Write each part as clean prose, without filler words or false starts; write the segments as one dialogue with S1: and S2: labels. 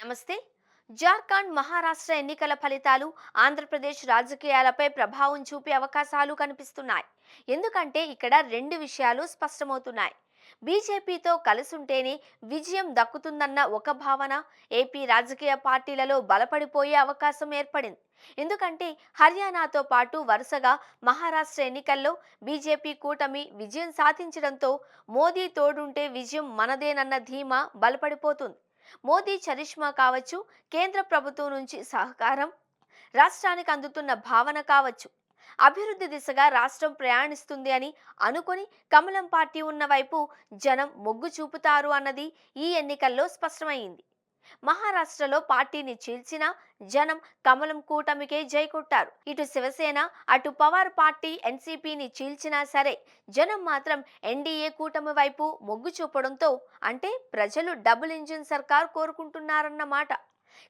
S1: నమస్తే. జార్ఖండ్, మహారాష్ట్ర ఎన్నికల ఫలితాలు ఆంధ్రప్రదేశ్ రాజకీయాలపై ప్రభావం చూపే అవకాశాలు కనిపిస్తున్నాయి. ఎందుకంటే ఇక్కడ రెండు విషయాలు స్పష్టమవుతున్నాయి. బీజేపీతో కలిసుంటేనే విజయం దక్కుతుందన్న ఒక భావన ఏపీ రాజకీయ పార్టీలలో బలపడిపోయే అవకాశం ఏర్పడింది. ఎందుకంటే హర్యానాతో పాటు వరుసగా మహారాష్ట్ర ఎన్నికల్లో బీజేపీ కూటమి విజయం సాధించడంతో మోదీ తోడుంటే విజయం మనదేనన్న ధీమా బలపడిపోతుంది. మోదీ చరిష్మా కావచ్చు, కేంద్ర ప్రభుత్వం నుంచి సహకారం, రాష్ట్రానికి అందుతున్న భావన కావచ్చు, అభివృద్ధి దిశగా రాష్ట్రం ప్రయాణిస్తుంది అని అనుకొని కమలం పార్టీ ఉన్న వైపు జనం మొగ్గు చూపుతారు అన్నది ఈ ఎన్నికల్లో స్పష్టమైంది. మహారాష్ట్రలో పార్టీని చీల్చిన జనం కమలం కూటమికే జై కొట్టారు. ఇటు శివసేన, అటు పవార్ పార్టీ ఎన్సీపీని చీల్చినా సరే జనం మాత్రం ఎన్డీఏ కూటమి వైపు మొగ్గు చూపడంతో అంటే ప్రజలు డబుల్ ఇంజిన్ సర్కార్ కోరుకుంటున్నారన్నమాట.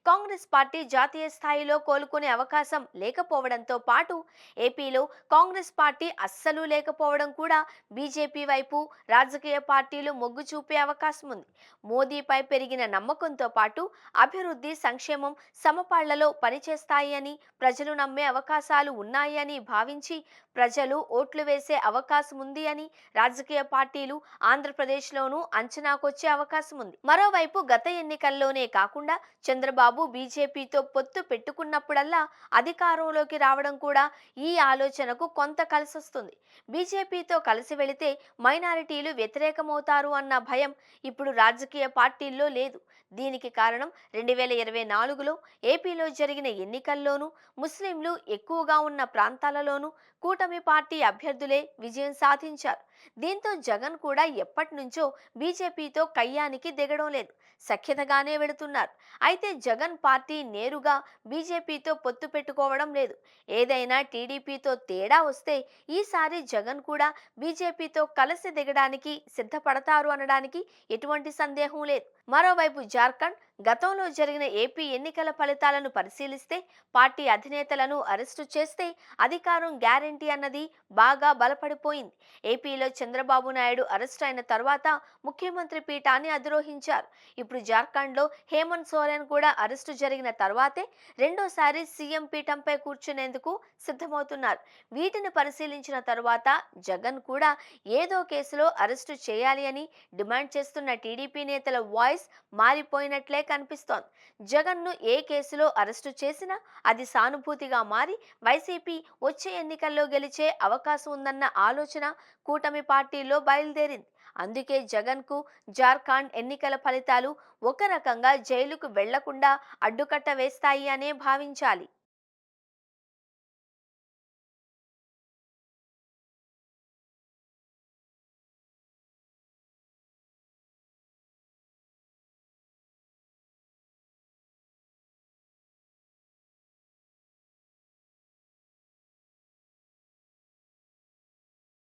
S1: కాంగ్రెస్ పార్టీ జాతీయ స్థాయిలో కోలుకునే అవకాశం లేకపోవడంతో పాటు ఏపీలో కాంగ్రెస్ పార్టీ అస్సలు లేకపోవడం కూడా బీజేపీ వైపు రాజకీయ పార్టీలు మొగ్గు చూపే అవకాశం ఉంది. మోదీపై పెరిగిన నమ్మకంతో పాటు అభివృద్ధి, సంక్షేమం సమపాళ్లలో పనిచేస్తాయి అని ప్రజలు నమ్మే అవకాశాలు ఉన్నాయి అని భావించి ప్రజలు ఓట్లు వేసే అవకాశం ఉంది అని రాజకీయ పార్టీలు ఆంధ్రప్రదేశ్లోనూ అంచనాకొచ్చే అవకాశం ఉంది. మరోవైపు గత ఎన్నికల్లోనే కాకుండా చంద్రబాబు బీజేపీతో పొత్తు పెట్టుకున్నప్పుడల్లా అధికారంలోకి రావడం కూడా ఈ ఆలోచనకు కొంత కలిసొస్తుంది. బీజేపీతో కలిసి వెళితే మైనారిటీలు వ్యతిరేకమవుతారు అన్న భయం ఇప్పుడు రాజకీయ పార్టీల్లో లేదు. దీనికి కారణం 2024లో ఏపీలో జరిగిన ఎన్నికల్లోనూ ముస్లింలు ఎక్కువగా ఉన్న ప్రాంతాలలోనూ కూటమి పార్టీ అభ్యర్థులే విజయం సాధించారు. దీంతో జగన్ కూడా ఎప్పటి నుంచో బీజేపీతో కయ్యానికి దిగడం లేదు, సఖ్యతగానే వెళుతున్నారు. అయితే జగన్ పార్టీ నేరుగా బీజేపీతో పొత్తు పెట్టుకోవడం లేదు. ఏదైనా టీడీపీతో తేడా వస్తే ఈసారి జగన్ కూడా బీజేపీతో కలిసి దిగడానికి సిద్ధపడతారు అనడానికి ఎటువంటి సందేహం లేదు. మరోవైపు జార్ఖండ్, గతంలో జరిగిన ఏపీ ఎన్నికల ఫలితాలను పరిశీలిస్తే పార్టీ అధినేతలను అరెస్టు చేస్తే అధికారం గ్యారెంటీ అన్నది బాగా బలపడిపోయింది. ఏపీలో చంద్రబాబు నాయుడు అరెస్ట్ అయిన తర్వాత ముఖ్యమంత్రి పీఠాన్ని అధిరోహించారు. ఇప్పుడు జార్ఖండ్లో హేమంత్ సోరెన్ కూడా అరెస్టు జరిగిన తర్వాతే రెండోసారి సీఎం పీఠంపై కూర్చునేందుకు సిద్ధమవుతున్నారు. వీటిని పరిశీలించిన తరువాత జగన్ కూడా ఏదో కేసులో అరెస్టు చేయాలి అని డిమాండ్ చేస్తున్న టీడీపీ నేతల వాయిస్ మారిపోయినట్లే కనిపిస్తోంది. జగన్ను ఏ కేసులో అరెస్టు చేసినా అది సానుభూతిగా మారి వైసీపీ వచ్చే ఎన్నికల్లో గెలిచే అవకాశం ఉందన్న ఆలోచన కూటమి పార్టీలో బయలుదేరింది. అందుకే జగన్కు జార్ఖండ్ ఎన్నికల ఫలితాలు ఒక రకంగా జైలుకు వెళ్లకుండా అడ్డుకట్ట వేస్తాయి అనే భావించాలి.